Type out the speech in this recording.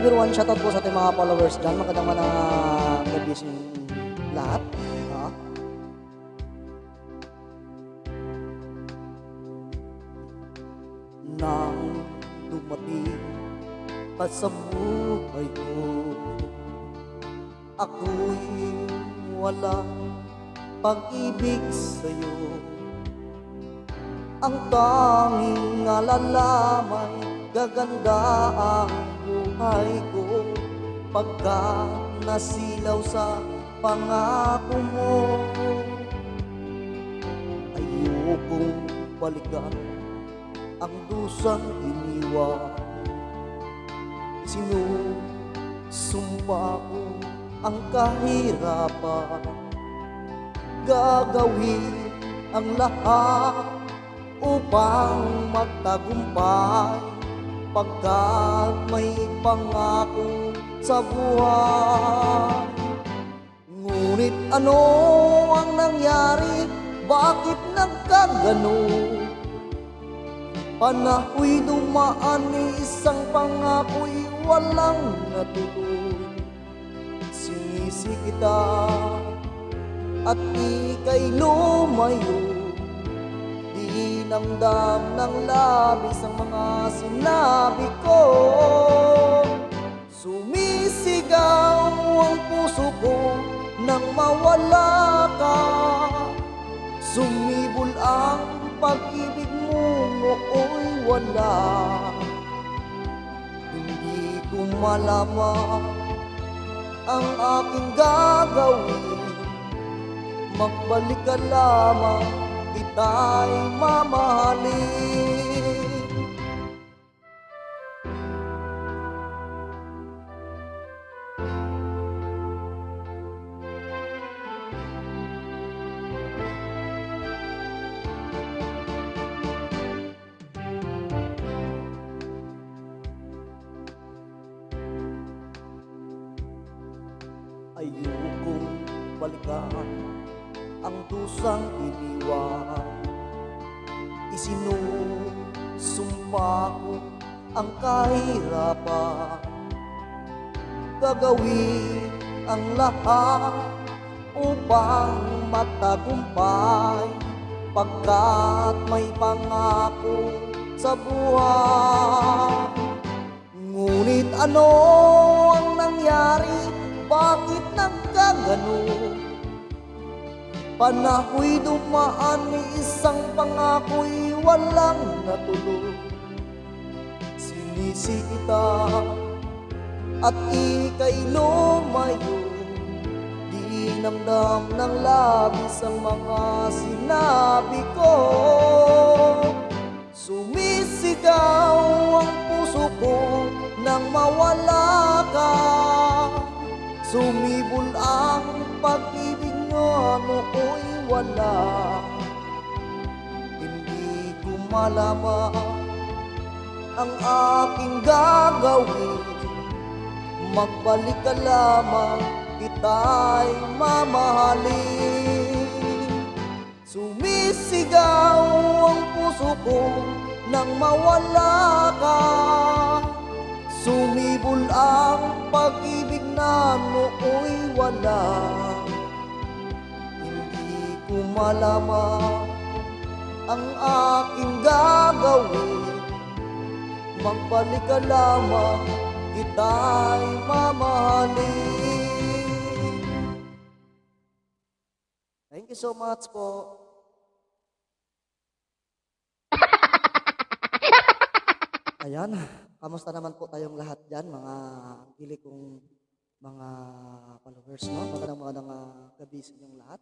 number one, shoutout po sa ating mga followers dyan. Magandang gabi sa inyong lahat. Ha? Nang dumating ka sa buhay ko, ako'y walang pag-ibig sa'yo. Ang tanging alalamay, gaganda ang buhay ko pagka nasilaw sa pangako mo. Ayokong balikan ang dusang iniwan, sinusumpa ko ang kahirapan, gagawin ang lahat upang magtagumpay pagkat may pangako sa buhay. Ngunit ano ang nangyari? Bakit nagkagano? Panahoy dumaan, isang pangako'y walang natuloy. Sinisi kita at ika'y lumayo, di namdam ng labis ang mga sinabi ko. Sumisigaw ang puso ko nang mawala ka. Sumibol ang pag-ibig mo, nooy wala. Hindi ko malaman ang aking gagawin, magbalik ka lamang, kita'y mamahalin. Ayokong balikan ang dusang iniwan, isinusumpa ko ang kahirapan, gagawin ang lahat upang magtagumpay pagkat may pangako sa buhay. Ngunit ano ang nangyari? Bakit nagkagano? Panahoy dumaan, isang pangako'y walang natuloy. Sinisi kita at ika'y lumayo, di namdam ng labis ang mga sinabi ko. Sumisigaw ang puso ko nang mawala ka. Sumibol ang pag-ibig mo, nooy wala. Hindi ko malaman ang aking gagawin, magbalik ka lamang, kita'y mamahalin. Sumisigaw ang puso ko nang mawala ka. Sumibol ang pag-ibig na nooy wala. Hindi ko malaman ang aking gagawin, magbalik ka lamang, kita'y mamahalin. Thank you so much po. Ayan, kamusta naman po tayong lahat dyan, mga gili kong mga followers, no? Magandang gabi sa inyong lahat.